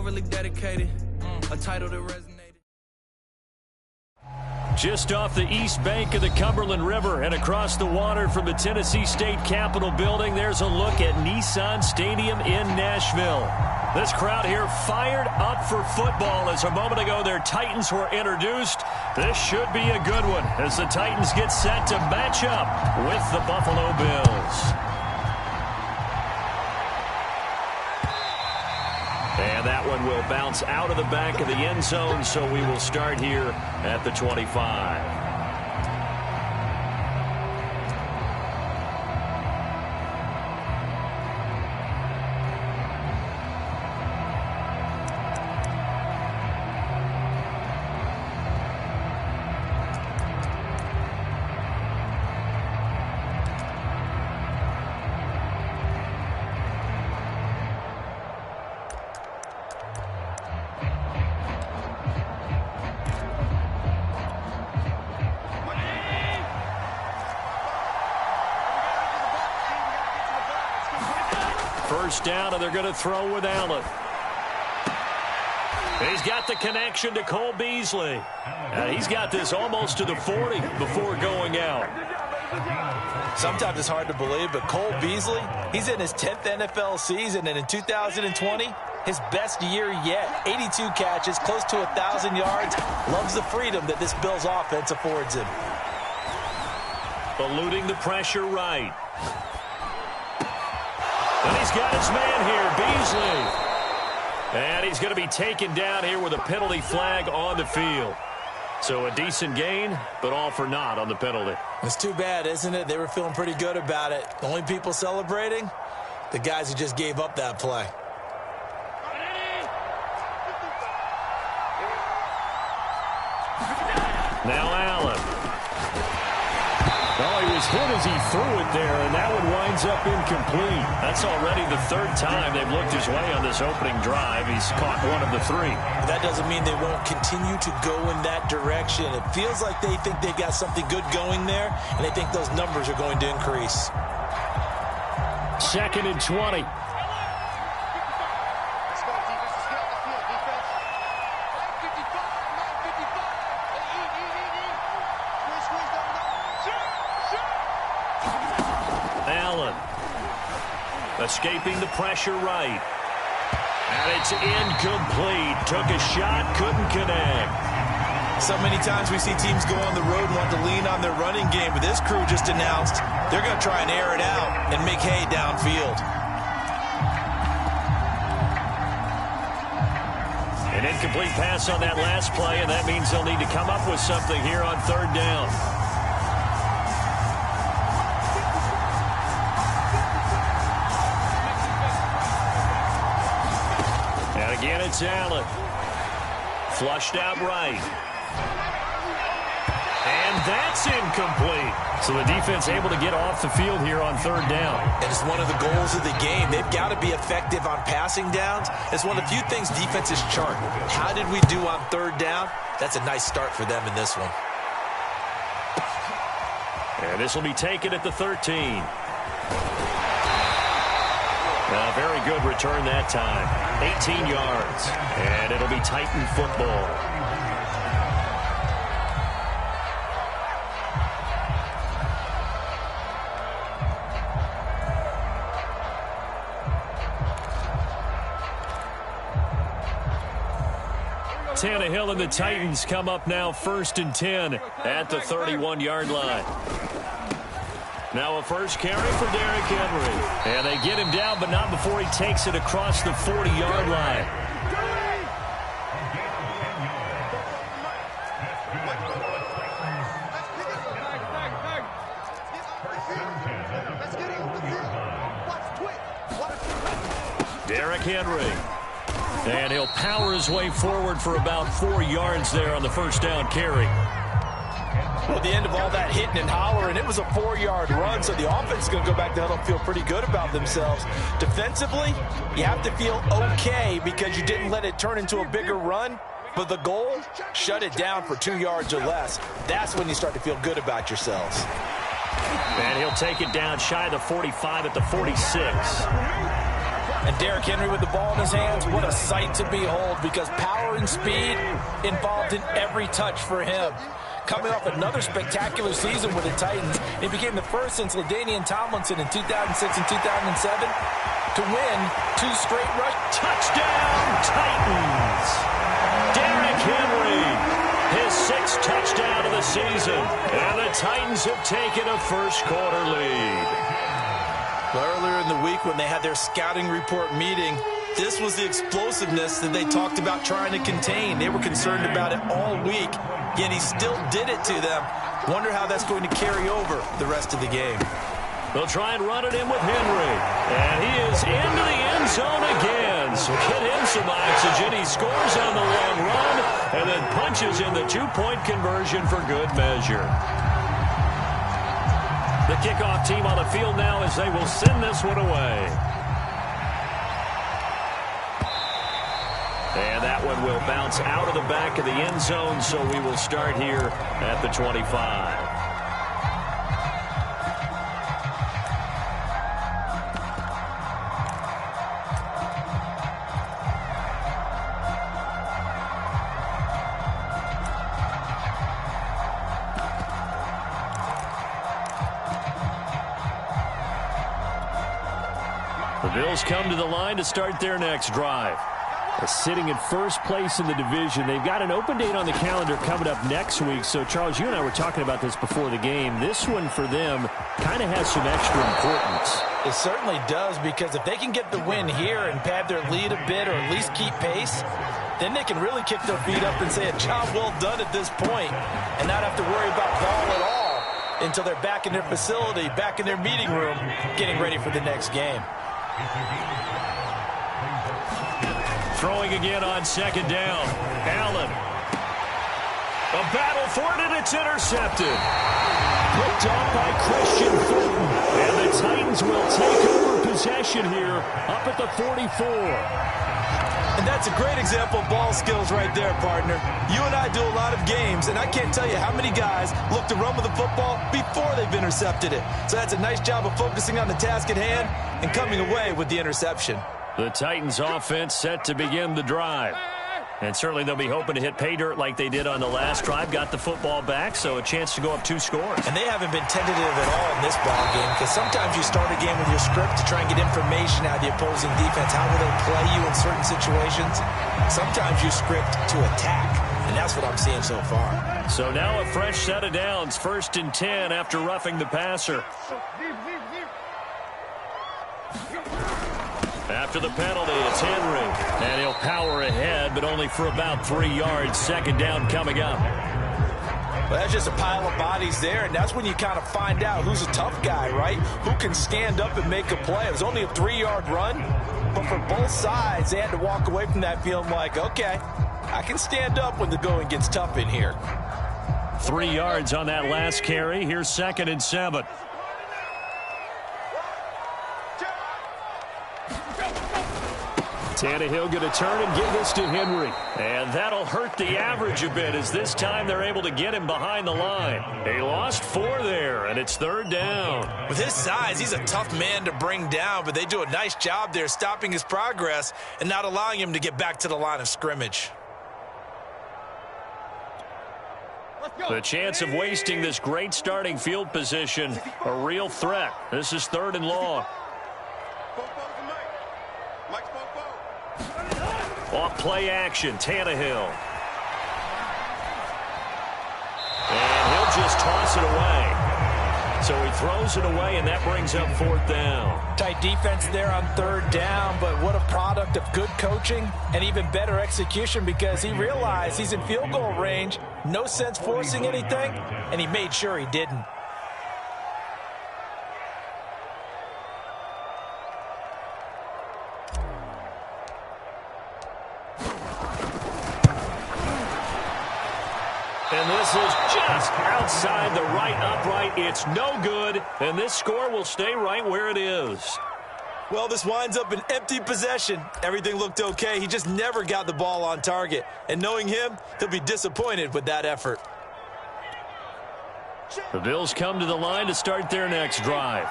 overly dedicated. A title that resonated. Just off the east bank of the Cumberland River and across the water from the Tennessee State Capitol building, there's a look at Nissan Stadium in Nashville. This crowd here fired up for football as a moment ago their Titans were introduced. This should be a good one as the Titans get set to match up with the Buffalo Bills. And that one will bounce out of the back of the end zone, so we will start here at the 25. First down, and they're going to throw with Allen. He's got the connection to Cole Beasley. He's got this almost to the 40 before going out. Sometimes it's hard to believe, but Cole Beasley, he's in his 10th NFL season, and in 2020, his best year yet. 82 catches, close to 1,000 yards. Loves the freedom that this Bills offense affords him. Eluding the pressure right. And he's got his man here, Beasley. And he's going to be taken down here with a penalty flag on the field. So a decent gain, but all for naught on the penalty. It's too bad, isn't it? They were feeling pretty good about it. The only people celebrating, the guys who just gave up that play. Now Allen. Oh, he was hit as he threw it there, and that one winds up incomplete. That's already the third time they've looked his way on this opening drive. He's caught one of the three. That doesn't mean they won't continue to go in that direction. It feels like they think they've got something good going there, and they think those numbers are going to increase. 2nd and 20. Allen escaping the pressure right. And it's incomplete. Took a shot, couldn't connect. So many times we see teams go on the road and want to lean on their running game, but this crew just announced they're going to try and air it out and make hay downfield. An incomplete pass on that last play, and that means they'll need to come up with something here on 3rd down. Again, it's Allen. Flushed out right. And that's incomplete. So the defense able to get off the field here on 3rd down. And it's one of the goals of the game. They've got to be effective on passing downs. It's one of the few things defenses chart. How did we do on 3rd down? That's a nice start for them in this one. And this will be taken at the 13. A very good return that time. 18 yards. And it'll be Titan football. Tannehill and the Titans come up now 1st and 10 at the 31-yard line. Now a first carry for Derrick Henry. And they get him down, but not before he takes it across the 40-yard line. Derrick Henry. And he'll power his way forward for about 4 yards there on the first down carry. Well, at the end of all that hitting and hollering, it was a 4-yard run, so the offense is going to go back to huddle and feel pretty good about themselves. Defensively, you have to feel okay because you didn't let it turn into a bigger run, but the goal, shut it down for 2 yards or less. That's when you start to feel good about yourselves. And he'll take it down shy of the 45 at the 46. And Derrick Henry with the ball in his hands, what a sight to behold, because power and speed involved in every touch for him. Coming off another spectacular season with the Titans, he became the first since LaDainian Tomlinson in 2006 and 2007 to win 2 straight rush. Touchdown, Titans! Derrick Henry, his 6th touchdown of the season, and the Titans have taken a first-quarter lead. Earlier in the week when they had their scouting report meeting, this was the explosiveness that they talked about trying to contain. They were concerned about it all week, yet he still did it to them. Wonder how that's going to carry over the rest of the game. They'll try and run it in with Henry. And he is into the end zone again. So get him some oxygen. He scores on the long run and then punches in the 2-point conversion for good measure. The kickoff team on the field now as they will send this one away. And that one will bounce out of the back of the end zone, so we will start here at the 25. The Bills come to the line to start their next drive. Sitting in first place in the division. They've got an open date on the calendar coming up next week. So, Charles, you and I were talking about this before the game. This one for them kind of has some extra importance. It certainly does, because if they can get the win here and pad their lead a bit or at least keep pace, then they can really kick their feet up and say a job well done at this point and not have to worry about ball at all until they're back in their facility, back in their meeting room, getting ready for the next game. Throwing again on 2nd down. Allen. A battle for it, and it's intercepted. Picked off by Christian Fulton. And the Titans will take over possession here up at the 44. And that's a great example of ball skills right there, partner. You and I do a lot of games, and I can't tell you how many guys look to run with the football before they've intercepted it. So that's a nice job of focusing on the task at hand and coming away with the interception. The Titans offense set to begin the drive. And certainly they'll be hoping to hit pay dirt like they did on the last drive. Got the football back, so a chance to go up 2 scores. And they haven't been tentative at all in this ball game, because sometimes you start a game with your script to try and get information out of the opposing defense. How will they play you in certain situations? Sometimes you script to attack, and that's what I'm seeing so far. So now a fresh set of downs, 1st and 10 after roughing the passer. After the penalty, it's Henry. And he'll power ahead, but only for about 3 yards. 2nd down coming up. Well, that's just a pile of bodies there, and that's when you kind of find out who's a tough guy, right? Who can stand up and make a play. It was only a 3-yard run, but for both sides, they had to walk away from that feeling like, okay, I can stand up when the going gets tough in here. 3 yards on that last carry. Here's 2nd and 7. Tannehill going to turn and give this to Henry. And that'll hurt the average a bit, as this time they're able to get him behind the line. They lost 4 there, and it's 3rd down. With his size, he's a tough man to bring down, but they do a nice job there stopping his progress and not allowing him to get back to the line of scrimmage. The chance of wasting this great starting field position, a real threat. This is 3rd and long. Off play action, Tannehill. And he'll just toss it away. So he throws it away, and that brings up 4th down. Tight defense there on 3rd down, but what a product of good coaching and even better execution, because he realized he's in field goal range. No sense forcing anything, and he made sure he didn't. And this is just outside the right upright. It's no good, and this score will stay right where it is. Well, this winds up an empty possession. Everything looked okay. He just never got the ball on target. And knowing him, he'll be disappointed with that effort. The Bills come to the line to start their next drive.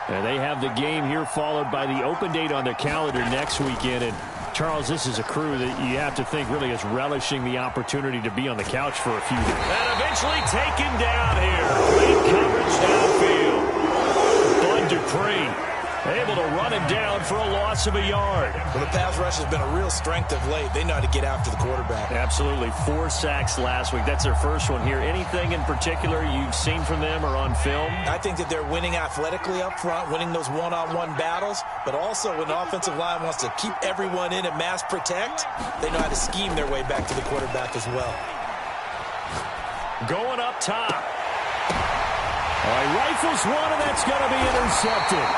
And they have the game here followed by the open date on their calendar next weekend. And Charles, this is a crew that you have to think really is relishing the opportunity to be on the couch for a few days. And eventually taken down here. Great coverage downfield. Bud Dupree able to run him down for a loss of a yard. Well, the pass rush has been a real strength of late. They know how to get after the quarterback. Absolutely. 4 sacks last week. That's their first one here. Anything in particular you've seen from them or on film? I think that they're winning athletically up front, winning those one-on-one battles, but also when the offensive line wants to keep everyone in and mass protect, they know how to scheme their way back to the quarterback as well. Going up top. He rifles one, and that's going to be intercepted.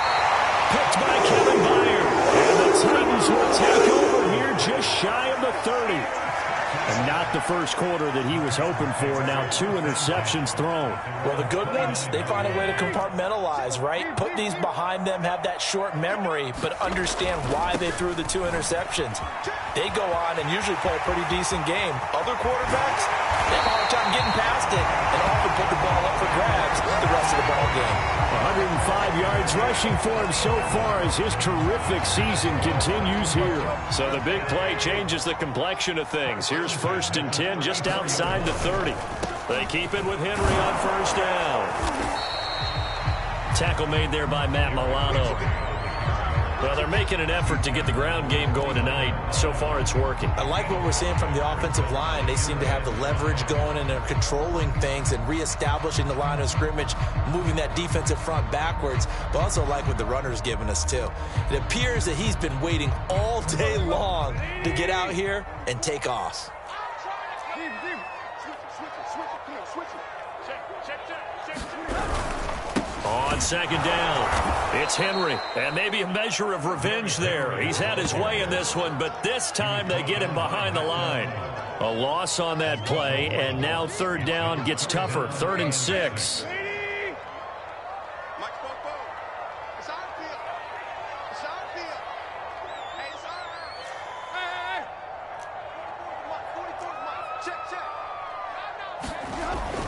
Picked by Kevin Byard. And the Titans will take over here just shy of the 30. And not the first quarter that he was hoping for. Now 2 interceptions thrown. Well, the good ones, they find a way to compartmentalize, right? Put these behind them, have that short memory, but understand why they threw the 2 interceptions. They go on and usually play a pretty decent game. Other quarterbacks, they have a hard time getting past it and often put the ball up for grabs the rest of the ball game. 105 yards rushing for him so far as his terrific season continues here. So the big play changes the complexion of things. Here's 1st and 10 just outside the 30. They keep it with Henry on 1st down. Tackle made there by Matt Milano. Well, they're making an effort to get the ground game going tonight. So far, it's working. I like what we're seeing from the offensive line. They seem to have the leverage going, and they're controlling things and reestablishing the line of scrimmage, moving that defensive front backwards. But also like what the runner's giving us, too. It appears that he's been waiting all day long to get out here and take off. On 2nd down, it's Henry. And maybe a measure of revenge there. He's had his way in this one, but this time they get him behind the line. A loss on that play, and now 3rd down gets tougher. 3rd and 6.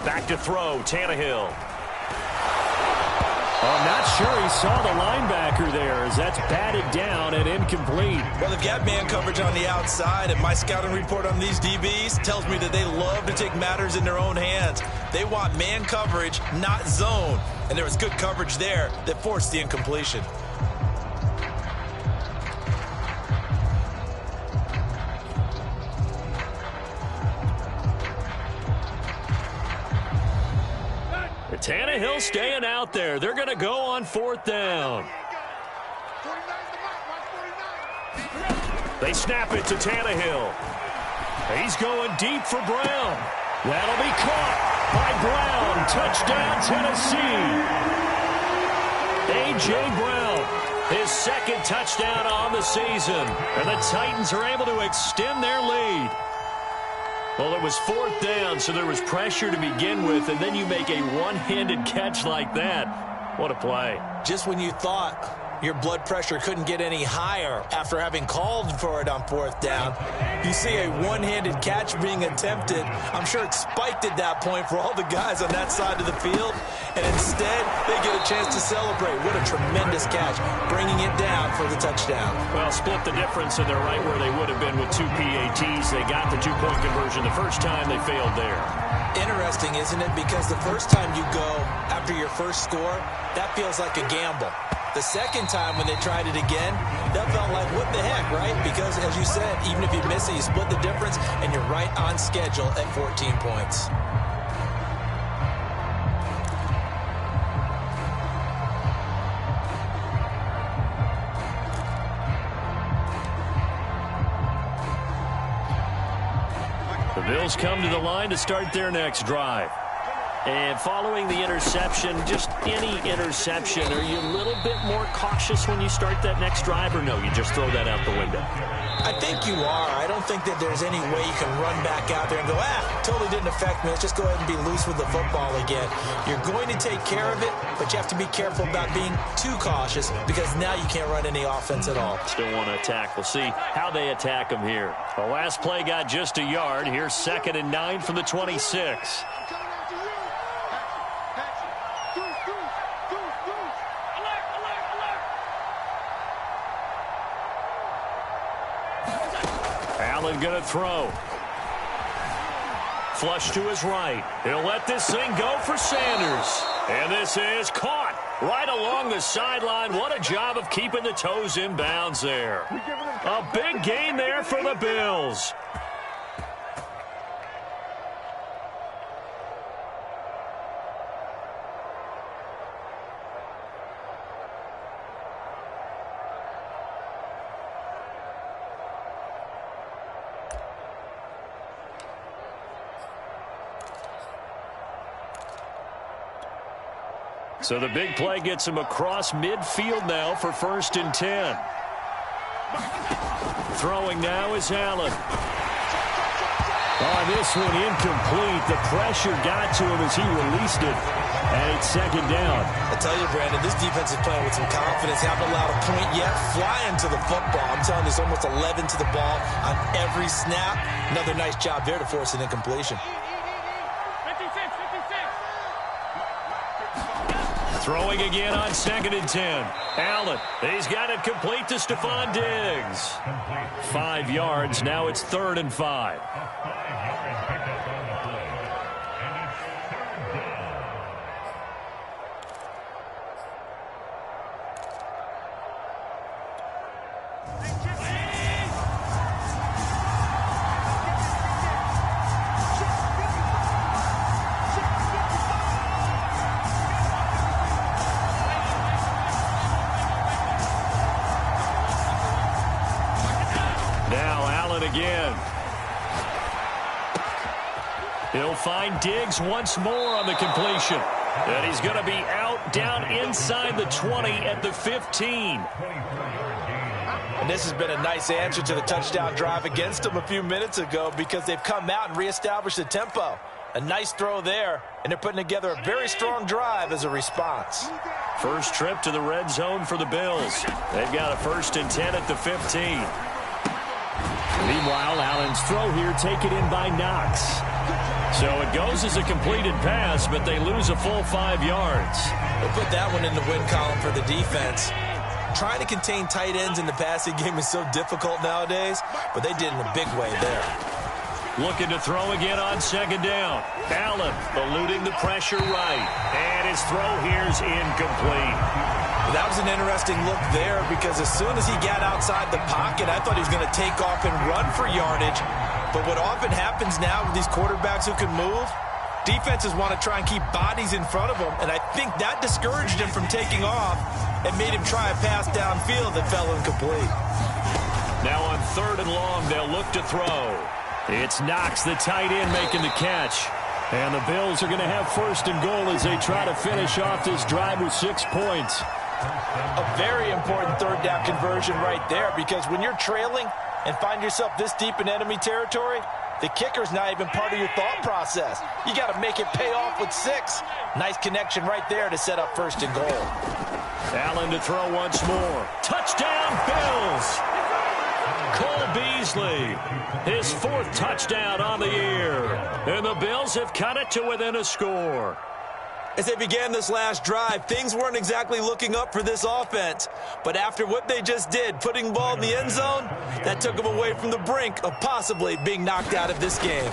Back to throw, Tannehill. I'm not sure he saw the linebacker there as that's batted down and incomplete. Well, they've got man coverage on the outside, and my scouting report on these DBs tells me that they love to take matters in their own hands. They want man coverage, not zone. And there was good coverage there that forced the incompletion. Tannehill staying out there. They're going to go on 4th down. They snap it to Tannehill. He's going deep for Brown. That'll be caught by Brown. Touchdown, Tennessee. A.J. Brown, his 2nd touchdown on the season. And the Titans are able to extend their lead. Well, it was 4th down, so there was pressure to begin with, and then you make a one-handed catch like that. What a play. Just when you thought your blood pressure couldn't get any higher after having called for it on 4th down, you see a one-handed catch being attempted. I'm sure it spiked at that point for all the guys on that side of the field, and instead they get a chance to celebrate. What a tremendous catch, bringing it down for the touchdown. Well, split the difference, and they're right where they would have been with 2 PATs. They got the 2-point conversion the first time. They failed there. Interesting, isn't it? Because the first time you go after your first score, that feels like a gamble. The second time when they tried it again, that felt like, what the heck, right? Because, as you said, even if you miss it, you split the difference, and you're right on schedule at 14 points. The Bills come to the line to start their next drive. And following the interception, just any interception, are you a little bit more cautious when you start that next drive, or no, you just throw that out the window? I think you are. I don't think that there's any way you can run back out there and go, totally didn't affect me. Let's just go ahead and be loose with the football again. You're going to take care of it, but you have to be careful about being too cautious because now you can't run any offense at all. Still want to attack. We'll see how they attack them here. The last play got just a yard. Here's 2nd and 9 from the 26. Allen going to throw. Flush to his right. He'll let this thing go for Sanders. And this is caught right along the sideline. What a job of keeping the toes in bounds there. A big gain there for the Bills. So the big play gets him across midfield now for 1st and 10. Throwing now is Allen. Oh, this one incomplete. The pressure got to him as he released it. And it's 2nd down. I tell you, Brandon, this defense is playing with some confidence. Haven't allowed a point yet. Flying to the football. I'm telling you, there's almost 11 to the ball on every snap. Another nice job there to force an incompletion. Throwing again on 2nd and 10. Allen, he's got it complete to Stephon Diggs. 5 yards, now it's 3rd and 5. Again. He'll find Diggs once more on the completion. And he's going to be out down inside the 20 at the 15. And this has been a nice answer to the touchdown drive against them a few minutes ago because they've come out and reestablished the tempo. A nice throw there, and they're putting together a very strong drive as a response. First trip to the red zone for the Bills. They've got a 1st and 10 at the 15. Meanwhile, Allen's throw here taken in by Knox. So it goes as a completed pass, but they lose a full 5 yards. We'll put that one in the win column for the defense. Trying to contain tight ends in the passing game is so difficult nowadays, but they did in a big way there. Looking to throw again on 2nd down. Allen eluding the pressure right. And his throw here's incomplete. That was an interesting look there because as soon as he got outside the pocket, I thought he was going to take off and run for yardage. But what often happens now with these quarterbacks who can move, defenses want to try and keep bodies in front of them, and I think that discouraged him from taking off and made him try a pass downfield that fell incomplete. Now on 3rd and long, they'll look to throw. It's Knox, the tight end, making the catch. And the Bills are going to have 1st and goal as they try to finish off this drive with 6 points. A very important 3rd down conversion right there because when you're trailing and find yourself this deep in enemy territory, the kicker's not even part of your thought process. You got to make it pay off with 6. Nice connection right there to set up 1st and goal. Allen to throw once more. Touchdown, Bills! Cole Beasley, his 4th touchdown on the year. And the Bills have cut it to within a score. As they began this last drive, things weren't exactly looking up for this offense. But after what they just did, putting the ball in the end zone, that took them away from the brink of possibly being knocked out of this game.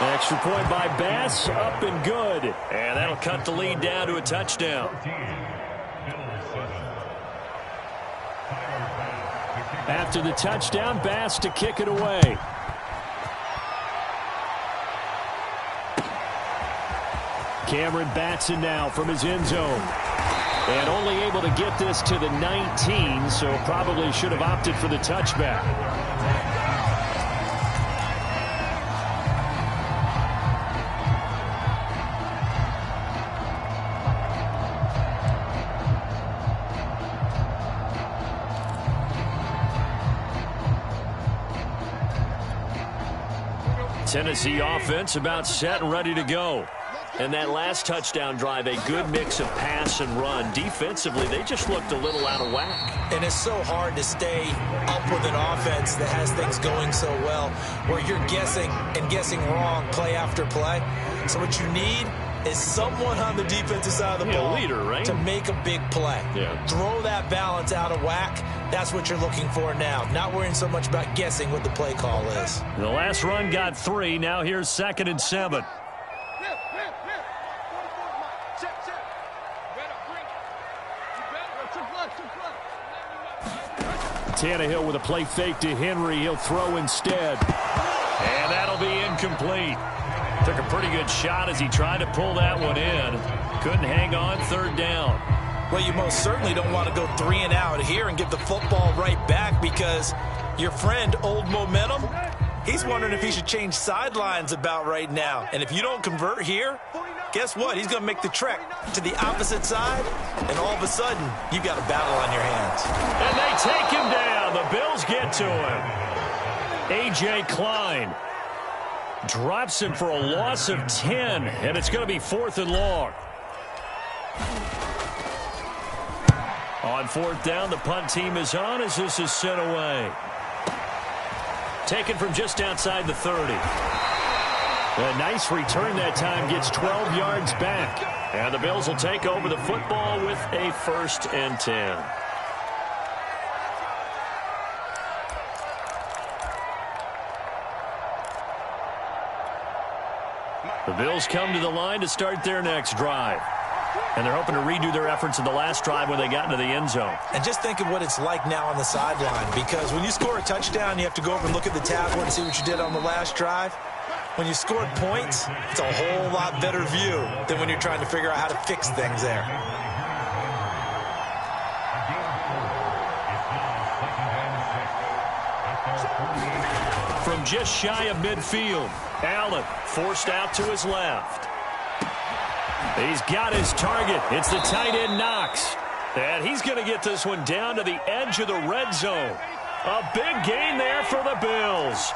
Extra point by Bass, up and good. And that'll cut the lead down to a touchdown. After the touchdown, Bass to kick it away. Cameron Batson now from his end zone. And only able to get this to the 19, so probably should have opted for the touchback. Tennessee offense about set and ready to go. And that last touchdown drive, a good mix of pass and run. Defensively, they just looked a little out of whack. And it's so hard to stay up with an offense that has things going so well, where you're guessing and guessing wrong play after play. So what you need is someone on the defensive side of the ball leader, right? to make a big play. Yeah. Throw that balance out of whack, That's what you're looking for now. Not worrying so much about guessing what the play call is. The last run got 3. Now here's 2nd and 7. Tannehill with a play fake to Henry. He'll throw instead. And that'll be incomplete. Took a pretty good shot as he tried to pull that one in. Couldn't hang on, 3rd down. Well, you most certainly don't want to go 3 and out here and give the football right back, because your friend, Old Momentum, he's wondering if he should change sidelines about right now. And if you don't convert here, guess what? He's going to make the trek to the opposite side, and all of a sudden, you've got a battle on your hands. And they take him down. The Bills get to him. A.J. Klein drops him for a loss of 10, and it's going to be 4th and long. On 4th down, the punt team is on as this is sent away. Taken from just outside the 30. A nice return that time, gets 12 yards back. And the Bills will take over the football with a 1st and 10. The Bills come to the line to start their next drive. And they're hoping to redo their efforts in the last drive when they got into the end zone. And just think of what it's like now on the sideline, because when you score a touchdown, you have to go over and look at the tablet and see what you did on the last drive. When you scored points, it's a whole lot better view than when you're trying to figure out how to fix things there. From just shy of midfield, Allen forced out to his left. He's got his target. It's the tight end Knox. And he's going to get this one down to the edge of the red zone. A big gain there for the Bills.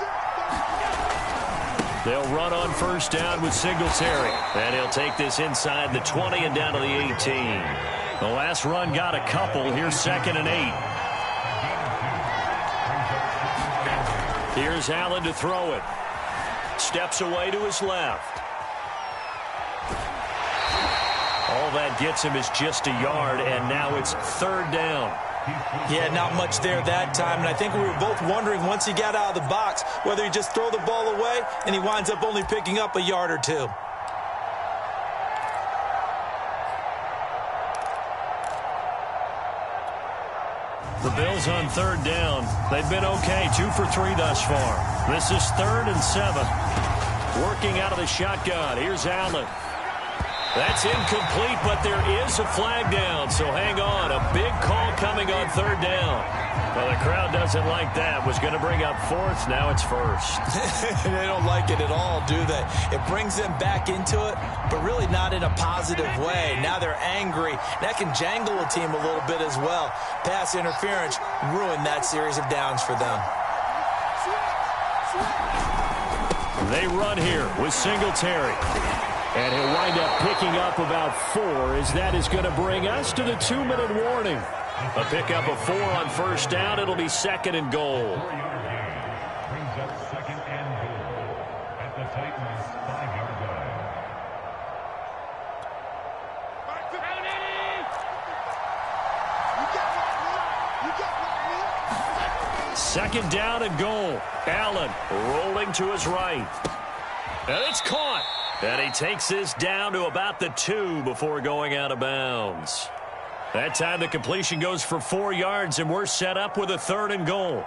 They'll run on 1st down with Singletary. And he'll take this inside the 20 and down to the 18. The last run got a couple. Here's 2nd and 8. Here's Allen to throw it. Steps away to his left. All that gets him is just a yard, and now it's 3rd down. Yeah, not much there that time, and I think we were both wondering once he got out of the box whether he just throw the ball away and he winds up only picking up a yard or 2. The Bills on 3rd down. They've been okay, 2 for 3 thus far. This is 3rd and 7. Working out of the shotgun. Here's Allen. That's incomplete, but there is a flag down, so hang on. A big call coming on 3rd down. Well, the crowd doesn't like that. Was going to bring up 4th. Now it's 1st. They don't like it at all, do they? It brings them back into it, but really not in a positive way. Now they're angry. That can jangle a team a little bit as well. Pass interference ruined that series of downs for them. They run here with Singletary. And he'll wind up picking up about 4, as that is going to bring us to the 2-minute warning. A pickup of 4 on 1st down. It'll be 2nd and goal. Brings up 2nd and goal at the Titans' 5-yard line. 2nd down and goal. Allen rolling to his right. And it's caught. And he takes this down to about the 2 before going out of bounds. That time the completion goes for 4 yards, and we're set up with a 3rd and goal.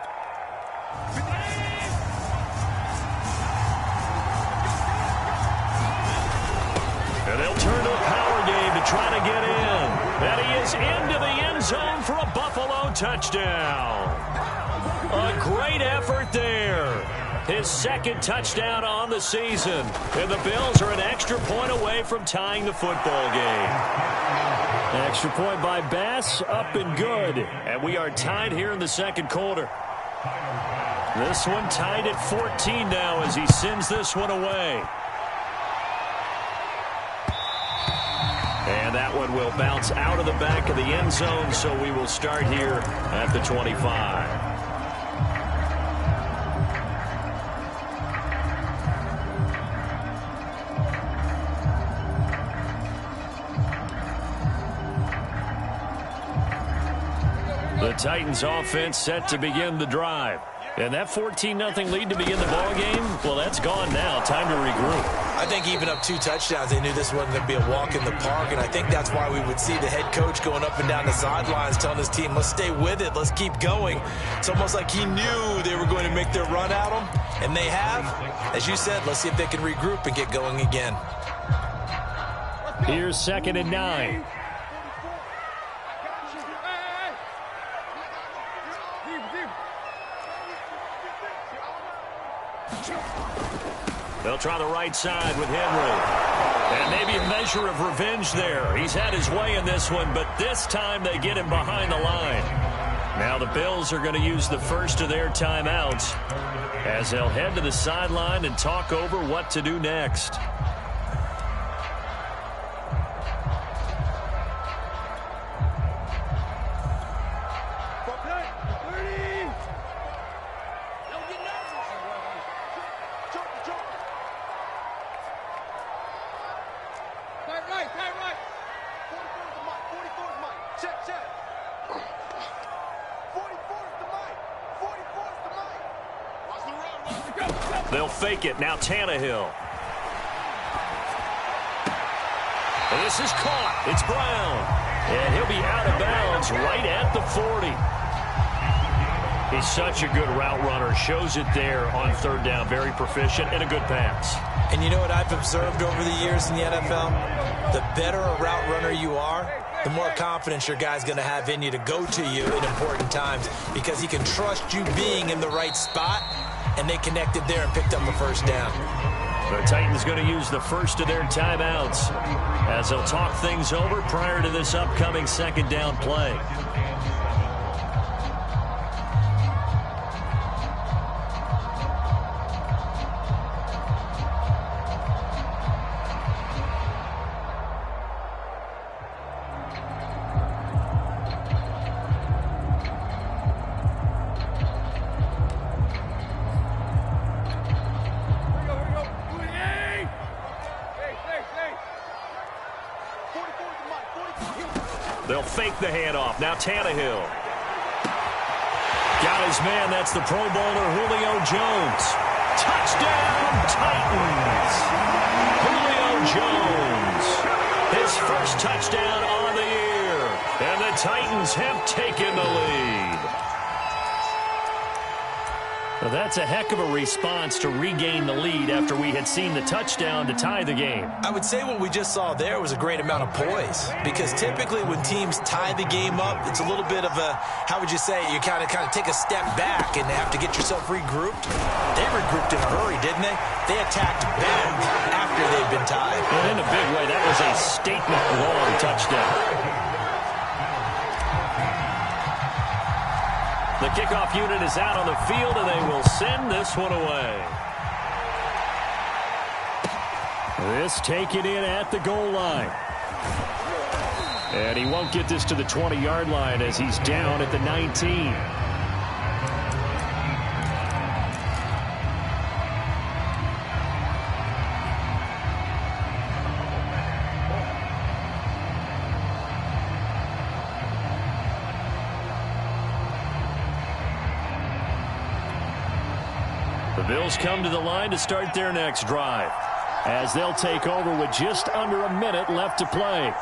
And they'll turn to a power game to try to get in. And he is into the end zone for a Buffalo touchdown. A great effort there. His 2nd touchdown on the season. And the Bills are an extra point away from tying the football game. An extra point by Bass, up and good. And we are tied here in the 2nd quarter. This one tied at 14 now as he sends this one away. And that one will bounce out of the back of the end zone, so we will start here at the 25. The Titans offense set to begin the drive. And that 14-0 lead to begin the ballgame, well, that's gone now. Time to regroup. I think even up 2 touchdowns, they knew this wasn't going to be a walk in the park, and I think that's why we would see the head coach going up and down the sidelines telling his team, let's stay with it, let's keep going. It's almost like he knew they were going to make their run at him, and they have. As you said, let's see if they can regroup and get going again. Here's 2nd and 9. They'll try the right side with Henry. And maybe a measure of revenge there. He's had his way in this one, but this time they get him behind the line. Now the Bills are going to use the first of their timeouts as they'll head to the sideline and talk over what to do next. They'll fake it. Now Tannehill. And this is caught. It's Brown. And he'll be out of bounds right at the 40. He's such a good route runner. Shows it there on 3rd down. Very proficient and a good pass. And you know what I've observed over the years in the NFL? The better a route runner you are, the more confidence your guy's going to have in you to go to you in important times because he can trust you being in the right spot, and they connected there and picked up a 1st down. The Titans going to use the first of their timeouts as they'll talk things over prior to this upcoming 2nd down play. They'll fake the handoff. Now Tannehill. Got his man. That's the Pro Bowler Julio Jones. Touchdown, Titans. Julio Jones. His first touchdown on the year. And the Titans have taken the lead. Well, that's a heck of a response to regain the lead after we had seen the touchdown to tie the game. I would say what we just saw there was a great amount of poise because typically when teams tie the game up, it's a little bit of a, how would you say, you kind of take a step back and have to get yourself regrouped. They regrouped in a hurry, didn't they? They attacked back after they'd been tied. And in a big way, that was a statement-long touchdown. The kickoff unit is out on the field, and they will send this one away. This taken in at the goal line. And he won't get this to the 20-yard line as he's down at the 19. The Bills come to the line to start their next drive as they'll take over with just under a minute left to play.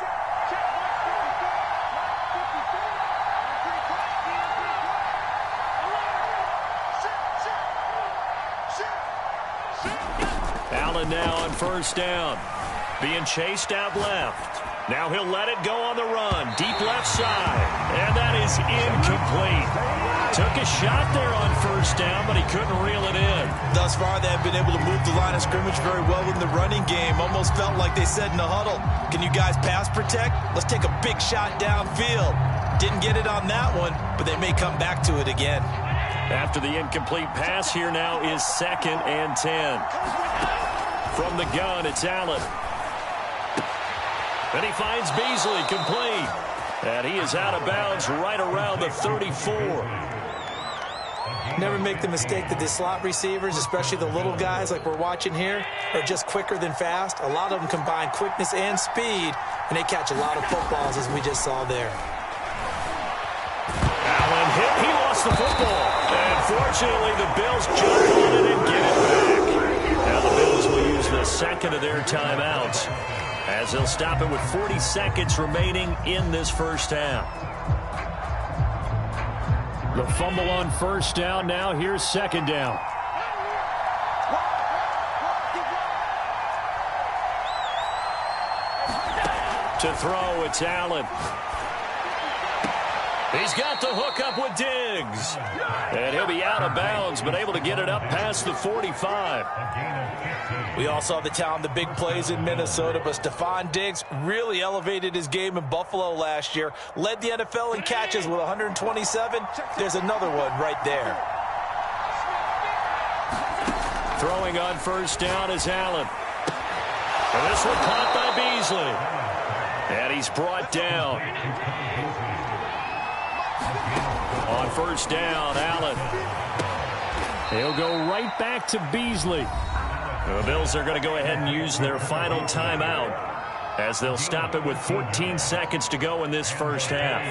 Allen now on 1st down. Being chased out left. Now he'll let it go on the run. Deep left side. And that is incomplete. Took a shot there on 1st down, but he couldn't reel it in. Thus far, they have been able to move the line of scrimmage very well in the running game. Almost felt like they said in the huddle, can you guys pass protect? Let's take a big shot downfield. Didn't get it on that one, but they may come back to it again. After the incomplete pass, here now is 2nd and 10. From the gun, it's Allen. And he finds Beasley complete. And he is out of bounds right around the 34. Never make the mistake that the slot receivers, especially the little guys like we're watching here, are just quicker than fast. A lot of them combine quickness and speed, and they catch a lot of footballs as we just saw there. Allen lost the football. And fortunately, the Bills jump on it and get it back. Now the Bills will use the second of their timeouts as they'll stop it with 40 seconds remaining in this first half. The fumble on first down. Now here's second down. To throw, it's Allen. He's got the hook up with Diggs. And he'll be out of bounds, but able to get it up past the 45. We all saw the talent, the big plays in Minnesota, but Stephon Diggs really elevated his game in Buffalo last year. Led the NFL in catches with 127. There's another one right there. Throwing on first down is Allen. And this one caught by Beasley. And he's brought down. On first down, Allen. He'll go right back to Beasley. The Bills are going to go ahead and use their final timeout as they'll stop it with 14 seconds to go in this first half.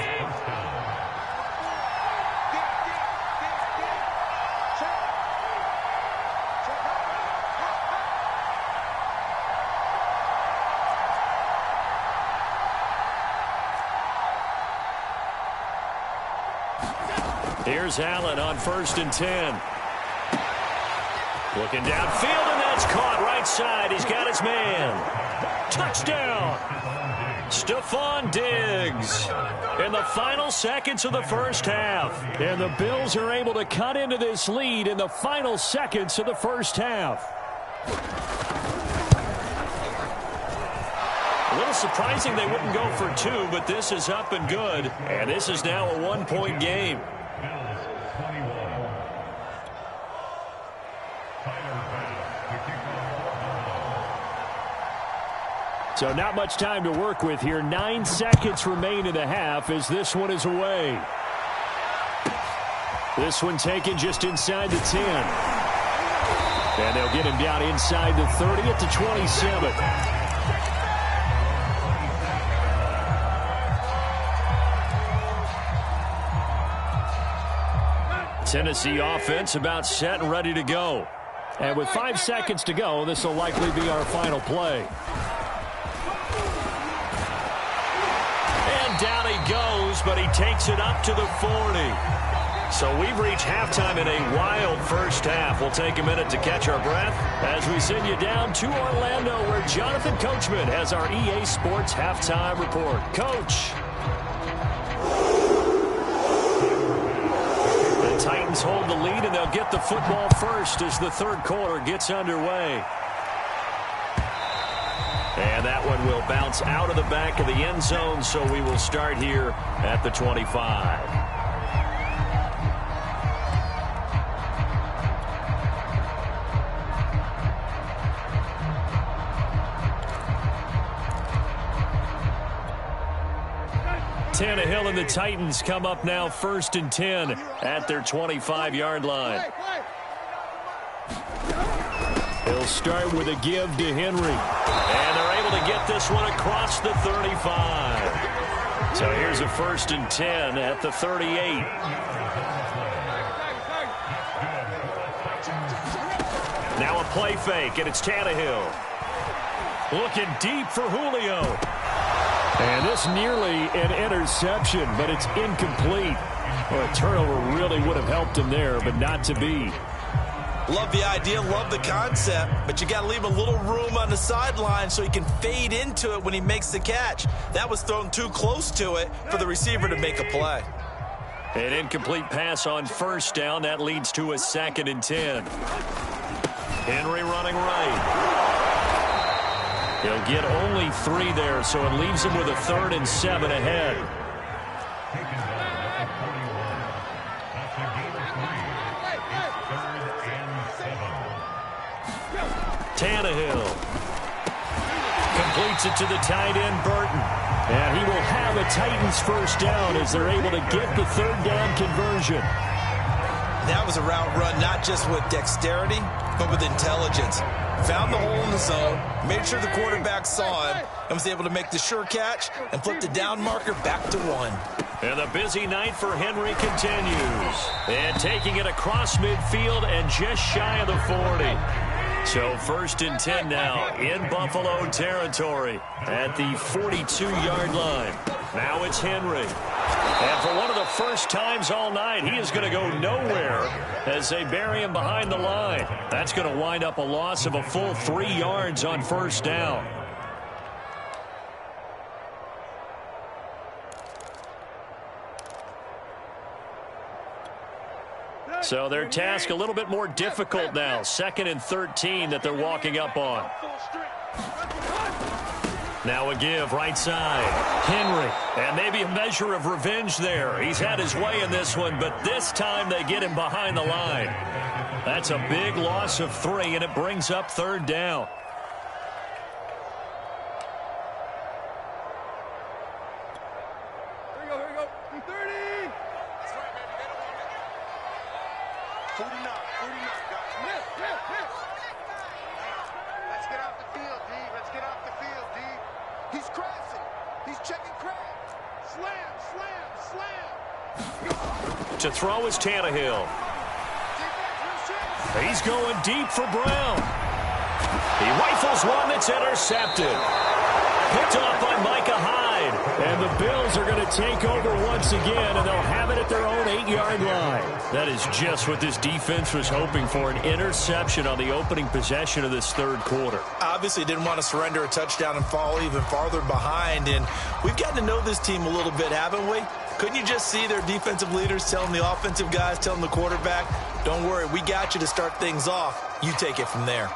Here's Allen on 1st and 10. Looking downfield, and that's caught right side. He's got his man. Touchdown. Stephon Diggs in the final seconds of the first half. And the Bills are able to cut into this lead in the final seconds of the first half. A little surprising they wouldn't go for two, but this is up and good. And this is now a one-point game. So not much time to work with here. 9 seconds remain in the half as this one is away. This one taken just inside the 10. And they'll get him down inside the 30 at the 27. Tennessee offense about set and ready to go. And with 5 seconds to go, this will likely be our final play. Down he goes, but he takes it up to the 40. So we've reached halftime in a wild first half. We'll take a minute to catch our breath as we send you down to Orlando, where Jonathan Coachman has our EA Sports halftime report. Coach. The Titans hold the lead, and they'll get the football first as the third quarter gets underway. And that one will bounce out of the back of the end zone, so we will start here at the 25. Tannehill and the Titans come up now 1st and 10 at their 25-yard line. He'll start with a give to Henry. And they're able to get this one across the 35. So here's a 1st and 10 at the 38. Now a play fake, and it's Tannehill. Looking deep for Julio. And this nearly an interception, but it's incomplete. Well, a turnover really would have helped him there, but not to be. Love the idea, love the concept, but you got to leave a little room on the sideline so he can fade into it when he makes the catch. That was thrown too close to it for the receiver to make a play. An incomplete pass on first down. That leads to a 2nd and 10. Henry running right. He'll get only 3 there, so it leaves him with a 3rd and 7 ahead. Tannehill completes it to the tight end, Burton. And he will have a Titans first down as they're able to get the 3rd down conversion. That was a route run not just with dexterity, but with intelligence. Found the hole in the zone, made sure the quarterback saw him, and was able to make the sure catch and flip the down marker back to 1. And the busy night for Henry continues. And taking it across midfield and just shy of the 40. So 1st and 10 now in Buffalo territory at the 42-yard line. Now it's Henry. And for one of the first times all night, he is going to go nowhere as they bury him behind the line. That's going to wind up a loss of a full 3 yards on 1st down. So their task a little bit more difficult now. 2nd and 13 that they're walking up on. Now a give right side. Henry. And maybe a measure of revenge there. He's had his way in this one, but this time they get him behind the line. That's a big loss of 3, and it brings up 3rd down. Here we go. 30. Let's get off the field, D. Let's get off the field, D. He's crossing. He's checking crack. Slam. To throw is Tannehill. He's going deep for Brown. He rifles one that's intercepted. Picked off by Micah Hyde. And the Bills are going to take over once again, and they'll have it at their own 8-yard line. That is just what this defense was hoping for, an interception on the opening possession of this 3rd quarter. Obviously didn't want to surrender a touchdown and fall even farther behind, and we've gotten to know this team a little bit, haven't we? Couldn't you just see their defensive leaders telling the offensive guys, telling the quarterback, don't worry, we got you to start things off. You take it from there.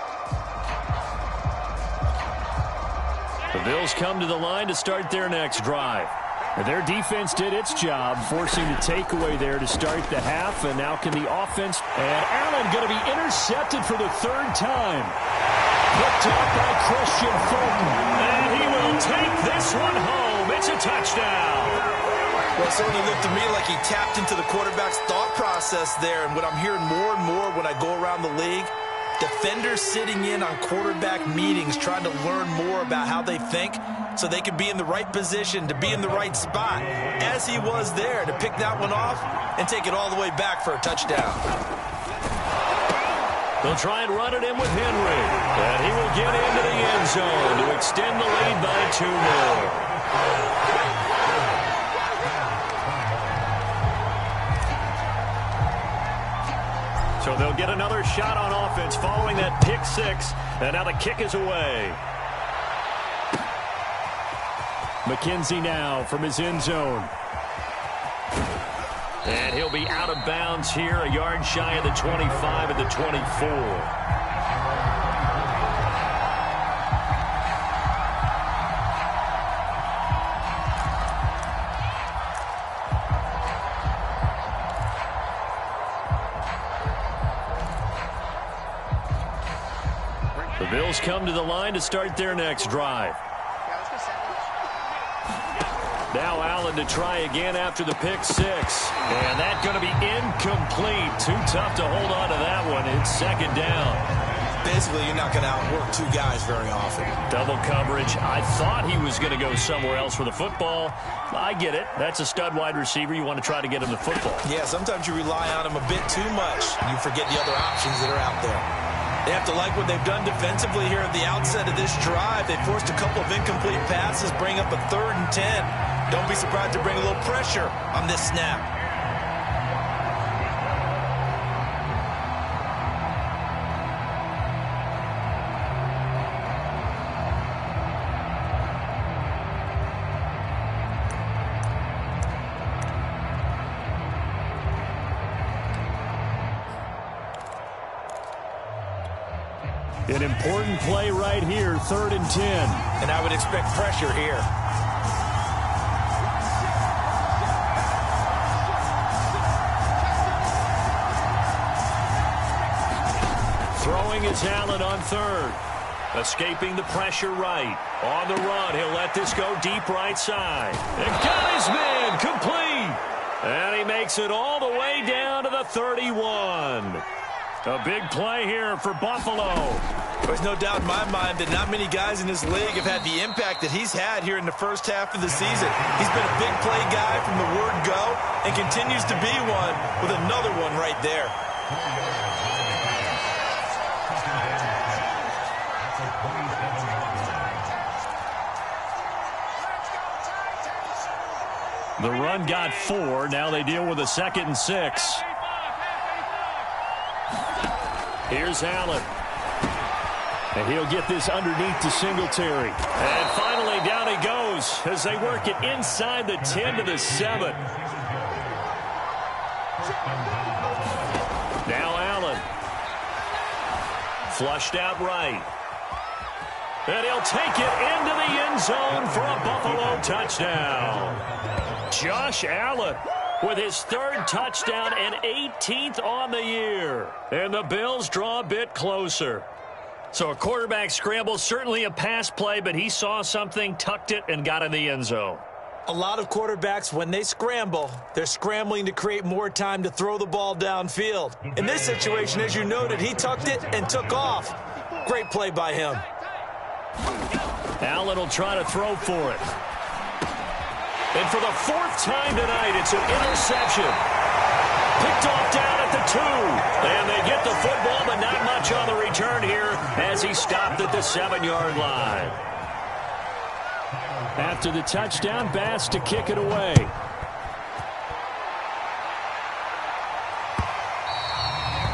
The Bills come to the line to start their next drive. And their defense did its job, forcing the takeaway there to start the half. And now can the offense... And Allen going to be intercepted for the 3rd time. Picked up by Christian Fulton. And he will take this one home. It's a touchdown. Well, it certainly looked to me like he tapped into the quarterback's thought process there. And what I'm hearing more and more when I go around the league, defenders sitting in on quarterback meetings trying to learn more about how they think so they can be in the right position to be in the right spot, as he was there to pick that one off and take it all the way back for a touchdown. They'll try and run it in with Henry. And he will get into the end zone to extend the lead by 2-0. So they'll get another shot on offense following that pick 6. And now the kick is away. McKenzie now from his end zone. And he'll be out of bounds here, a yard shy of the 25 at the 24. The Bills come to the line to start their next drive. Now Allen to try again after the pick 6. And that's going to be incomplete. Too tough to hold on to that one. It's 2nd down. Basically, you're not going to outwork 2 guys very often. Double coverage. I thought he was going to go somewhere else with the football. I get it. That's a stud wide receiver. You want to try to get him the football. Yeah, sometimes you rely on him a bit too much. You forget the other options that are out there. They have to like what they've done defensively here at the outset of this drive. They forced a couple of incomplete passes, bring up a 3rd and 10. Don't be surprised to bring a little pressure on this snap. An important play right here, 3rd and 10. And I would expect pressure here. Throwing is Allen on 3rd. Escaping the pressure right. On the run, he'll let this go deep right side. And got his man complete. And he makes it all the way down to the 31. A big play here for Buffalo. There's no doubt in my mind that not many guys in this league have had the impact that he's had here in the first half of the season. He's been a big play guy from the word go and continues to be one with another one right there. The run got 4. Now they deal with a 2nd and 6. Here's Allen. And he'll get this underneath to Singletary. And finally down he goes as they work it inside the 10 to the 7. Now Allen. Flushed out right. And he'll take it into the end zone for a Buffalo touchdown. Josh Allen with his 3rd touchdown and 18th on the year. And the Bills draw a bit closer. So a quarterback scramble, certainly a pass play, but he saw something, tucked it, and got in the end zone. A lot of quarterbacks, when they scramble, they're scrambling to create more time to throw the ball downfield. In this situation, as you noted, he tucked it and took off. Great play by him. Allen will try to throw for it. And for the 4th time tonight, it's an interception. Picked off down at the 2. And they get the football, but not much on the return here as he stopped at the 7-yard line. After the touchdown, Bass to kick it away.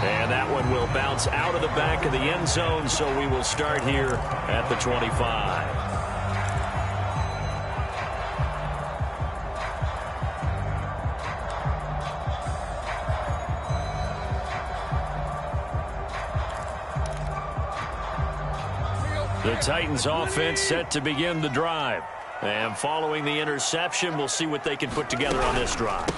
And that one will bounce out of the back of the end zone, so we will start here at the 25. The Titans offense set to begin the drive. And following the interception, we'll see what they can put together on this drive.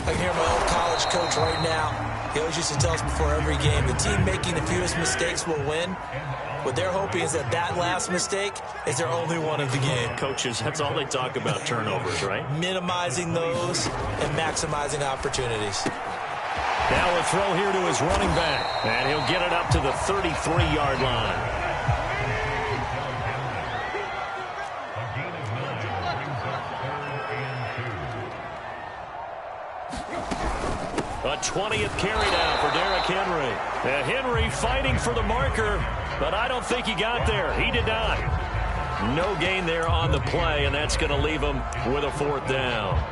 I can hear my old college coach right now. He always used to tell us before every game, the team making the fewest mistakes will win. What they're hoping is that that last mistake is their only one of the game. Coaches, that's all they talk about, turnovers, right? Minimizing those and maximizing opportunities. Now a throw here to his running back. And he'll get it up to the 33-yard line. A 20th carry now for Derrick Henry. And Henry fighting for the marker, but I don't think he got there. He did not. No gain there on the play, and that's going to leave him with a 4th down.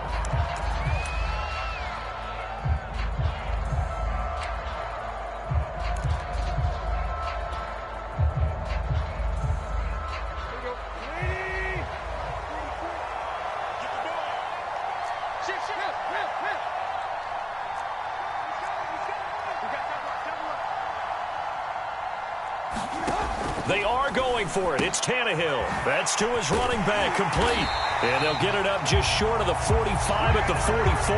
They are going for it. It's Tannehill. That's to his running back, complete. And they'll get it up just short of the 45 at the 44.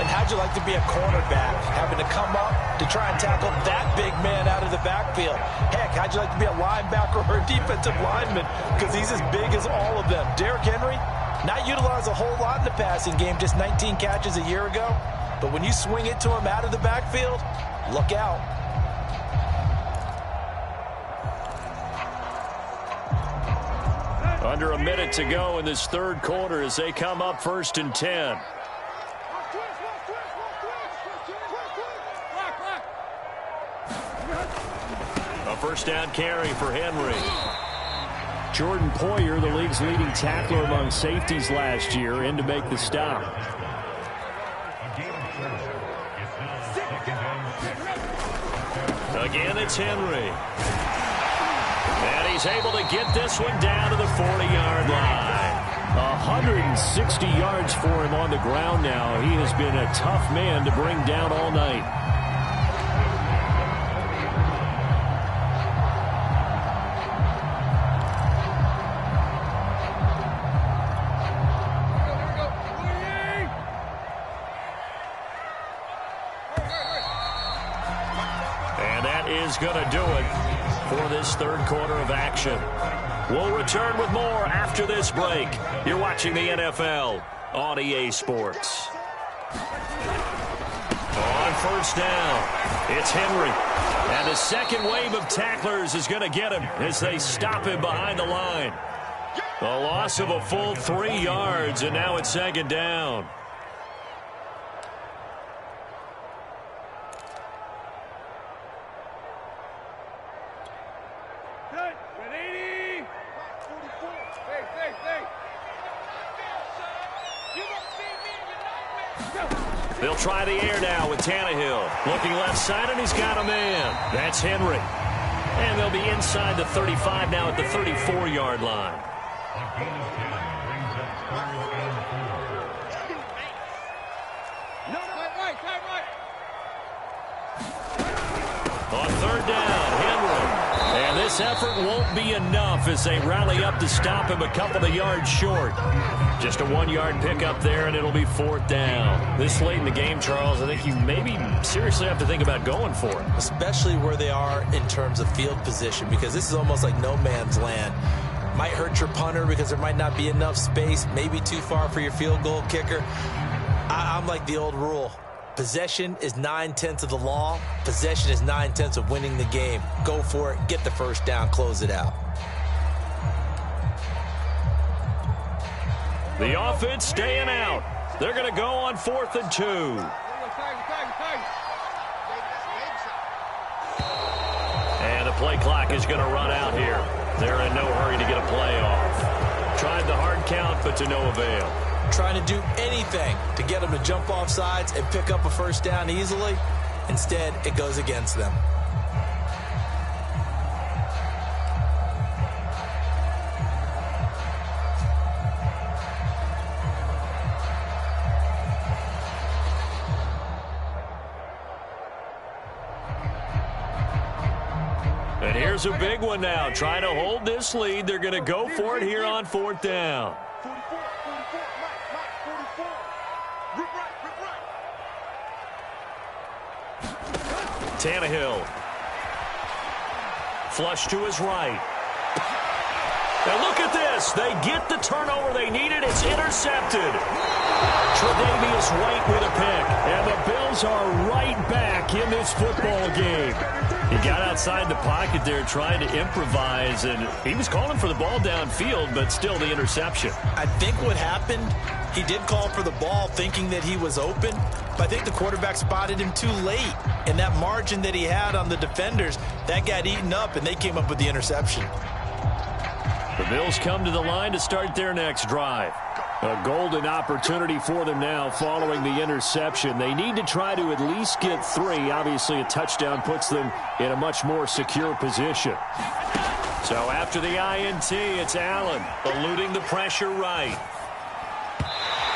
And how'd you like to be a cornerback, having to come up to try and tackle that big man out of the backfield? Heck, how'd you like to be a linebacker or a defensive lineman? Because he's as big as all of them. Derrick Henry, not utilized a whole lot in the passing game, just 19 catches a year ago. But when you swing it to him out of the backfield, look out. Under a minute to go in this 3rd quarter as they come up 1st and 10. A 1st down carry for Henry. Jordan Poyer, the league's leading tackler among safeties last year, in to make the stop. Again, it's Henry. And he's able to get this one down to the 40-yard line. 160 yards for him on the ground now. He has been a tough man to bring down all night. And that is going to do it for this 3rd quarter of action. We'll return with more after this break. You're watching the NFL on EA Sports. On first down. It's Henry. And the second wave of tacklers is going to get him as they stop him behind the line. A loss of a full 3 yards, and now it's second down. They'll try the air now with Tannehill. Looking left side, and he's got a man. That's Henry. And they'll be inside the 35 now at the 34-yard line. On third down, Henry. And this effort won't be enough as they rally up to stop him a couple of yards short. Just a 1-yard pickup there, and it'll be fourth down. This late in the game, Charles, I think you maybe seriously have to think about going for it. Especially where they are in terms of field position, because this is almost like no man's land. Might hurt your punter because there might not be enough space, maybe too far for your field goal kicker. I'm like the old rule. Possession is 9/10 of the law. Possession is 9/10 of winning the game. Go for it. Get the first down. Close it out. The offense staying out. They're going to go on 4th and 2. And the play clock is going to run out here. They're in no hurry to get a play off. Tried the hard count, but to no avail. Trying to do anything to get them to jump off sides and pick up a first down easily. Instead, it goes against them. And here's a big one now. Trying to hold this lead. They're going to go for it here on 4th down. Tannehill. Flush to his right. Now look at this. They get the turnover they needed. It's intercepted. Tre'Davious White with a pick. And the Bills are right back in this football game. He got outside the pocket there trying to improvise, and he was calling for the ball downfield, but still the interception. I think what happened, he did call for the ball thinking that he was open, but I think the quarterback spotted him too late. And that margin that he had on the defenders, that got eaten up, and they came up with the interception. The Bills come to the line to start their next drive. A golden opportunity for them now following the interception. They need to try to at least get 3. Obviously, a touchdown puts them in a much more secure position. So after the INT, it's Allen eluding the pressure right.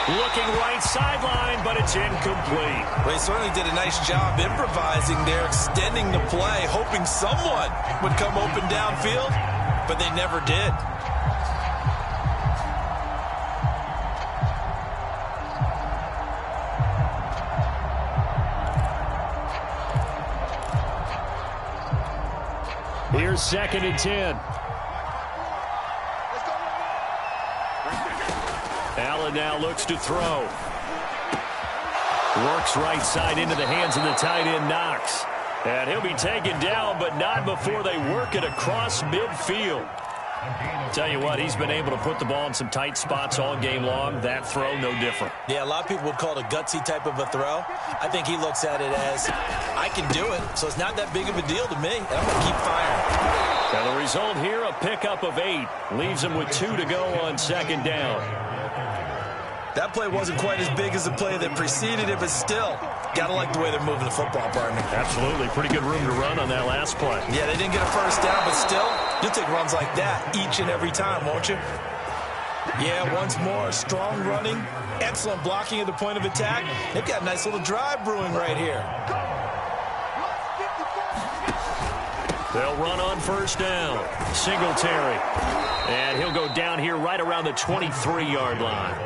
Looking right sideline, but it's incomplete. Well, he certainly did a nice job improvising there, extending the play, hoping someone would come open downfield, but they never did. Here's 2nd and 10. Allen now looks to throw. Works right side into the hands of the tight end, Knox. And he'll be taken down, but not before they work it across midfield. Tell you what, he's been able to put the ball in some tight spots all game long. That throw, no different. Yeah, a lot of people would call it a gutsy type of a throw. I think he looks at it as, I can do it, so it's not that big of a deal to me, and I'm going to keep firing. And the result here, a pickup of 8. Leaves them with 2 to go on 2nd down. That play wasn't quite as big as the play that preceded it, but still, got to like the way they're moving the football, partner. Absolutely. Pretty good room to run on that last play. Yeah, they didn't get a first down, but still, you'll take runs like that each and every time, won't you? Yeah, once more, strong running, excellent blocking at the point of attack. They've got a nice little drive brewing right here. They'll run on first down. Singletary. And he'll go down here right around the 23-yard line.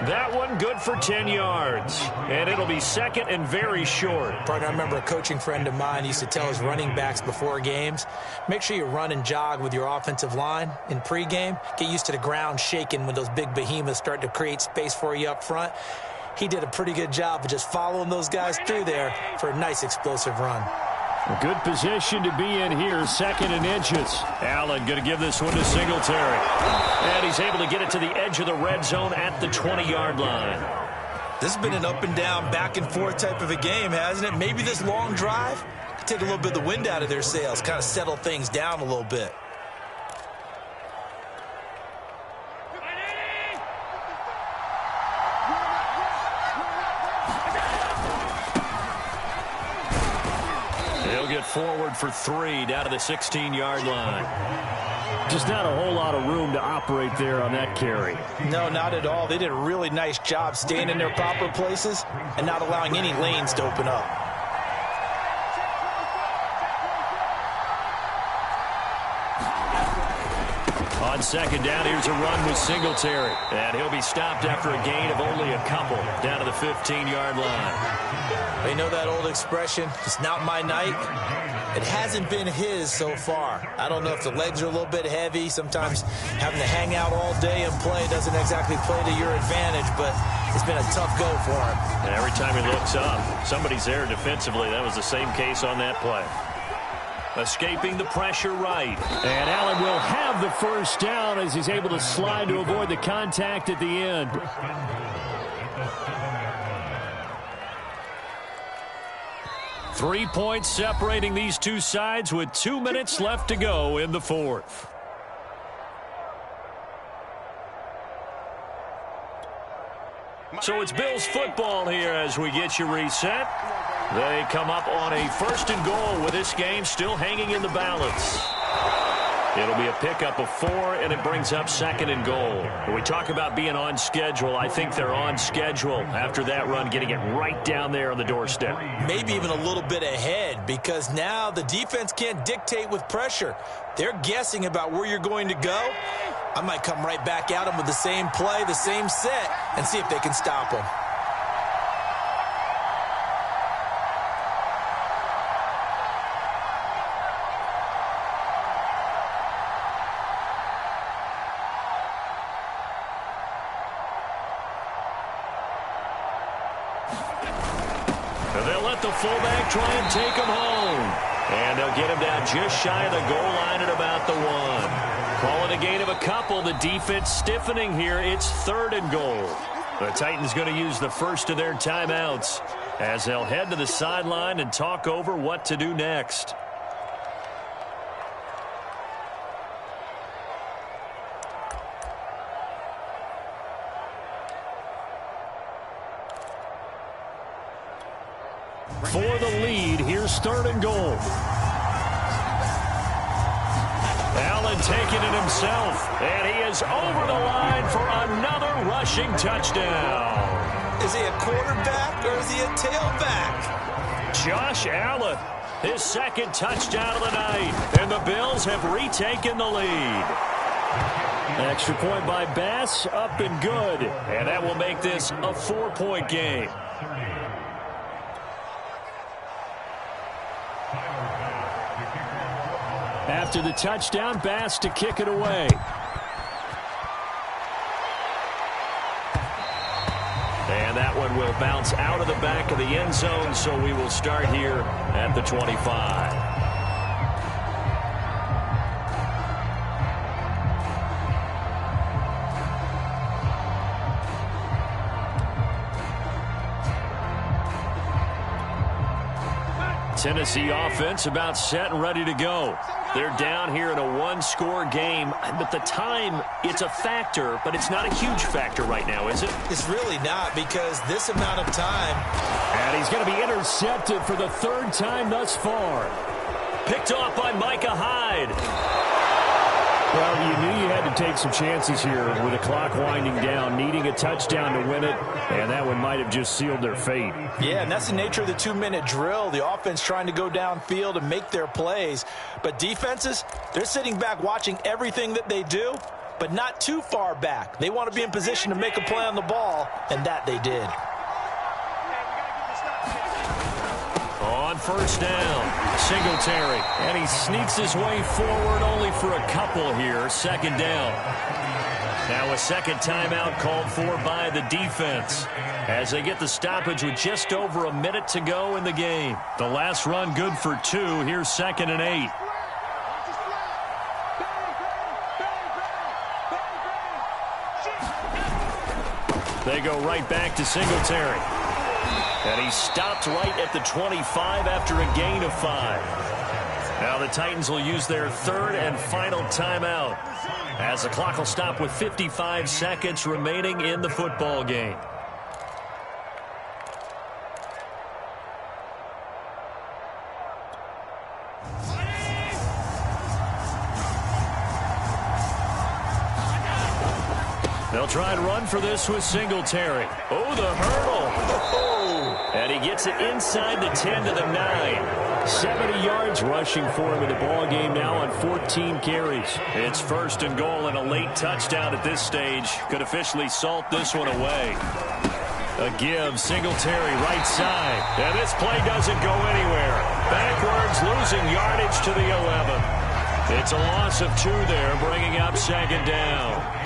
That one good for 10 yards. And it'll be 2nd and very short. Partner, I remember a coaching friend of mine used to tell his running backs before games, make sure you run and jog with your offensive line in pregame. Get used to the ground shaking when those big behemoths start to create space for you up front. he did a pretty good job of just following those guys through there for a nice explosive run. A good position to be in here, 2nd and inches. Allen going to give this one to Singletary. And he's able to get it to the edge of the red zone at the 20-yard line. This has been an up and down, back and forth type of a game, hasn't it? Maybe this long drive could take a little bit of the wind out of their sails, kind of settle things down a little bit. He'll get forward for 3 down to the 16-yard line. Just not a whole lot of room to operate there on that carry. No, not at all. They did a really nice job staying in their proper places and not allowing any lanes to open up. On 2nd down, here's a run with Singletary. And he'll be stopped after a gain of only a couple down to the 15-yard line. They know that old expression, it's not my night. It hasn't been his so far. I don't know if the legs are a little bit heavy. Sometimes having to hang out all day and play doesn't exactly play to your advantage, but it's been a tough go for him. And every time he looks up, somebody's there defensively. That was the same case on that play. Escaping the pressure right. And Allen will have the first down as he's able to slide to avoid the contact at the end. 3 points separating these two sides with 2 minutes left to go in the 4th. So it's Bills football here as we get you reset. They come up on a 1st and goal with this game still hanging in the balance. It'll be a pickup of 4, and it brings up 2nd and goal. When we talk about being on schedule, I think they're on schedule after that run, getting it right down there on the doorstep. Maybe even a little bit ahead, because now the defense can't dictate with pressure. They're guessing about where you're going to go. I might come right back at them with the same play, the same set, and see if they can stop them. The fullback try and take him home. And they'll get him down just shy of the goal line at about the 1. Call it a gain of a couple. The defense stiffening here. It's 3rd and goal. The Titans going to use the first of their timeouts as they'll head to the sideline and talk over what to do next. For the lead, here's 3rd and goal. Allen taking it himself, and he is over the line for another rushing touchdown. Is he a quarterback or is he a tailback? Josh Allen, his 2nd touchdown of the night, and the Bills have retaken the lead. Extra point by Bass, up and good, and that will make this a 4-point game. After the touchdown, Bass to kick it away. And that one will bounce out of the back of the end zone, so we will start here at the 25. Tennessee offense about set and ready to go. They're down here in a 1-score game, but the time, it's a factor, but it's not a huge factor right now, is it? It's really not, because this amount of time. And he's going to be intercepted for the 3rd time thus far. Picked off by Micah Hyde. Well, you knew you had to take some chances here with the clock winding down, needing a touchdown to win it, and that one might have just sealed their fate. Yeah, and that's the nature of the 2-minute drill. The offense trying to go downfield and make their plays. But defenses, they're sitting back watching everything that they do, but not too far back. They want to be in position to make a play on the ball, and that they did. On first down, Singletary. And he sneaks his way forward only for a couple here. Second down. Now a second timeout called for by the defense as they get the stoppage with just over a minute to go in the game. The last run good for 2. Here's 2nd and 8. They go right back to Singletary. And he stopped right at the 25 after a gain of 5. Now the Titans will use their third and final timeout as the clock will stop with 55 seconds remaining in the football game. They'll try and run for this with Singletary. Oh, the hurdle. Oh. And he gets it inside the 10 to the 9. 70 yards rushing for him in the ball game now on 14 carries. It's 1st and goal and a late touchdown at this stage. Could officially salt this one away. A give, Singletary right side. And this play doesn't go anywhere. Backwards, losing yardage to the 11. It's a loss of 2 there, bringing up 2nd down.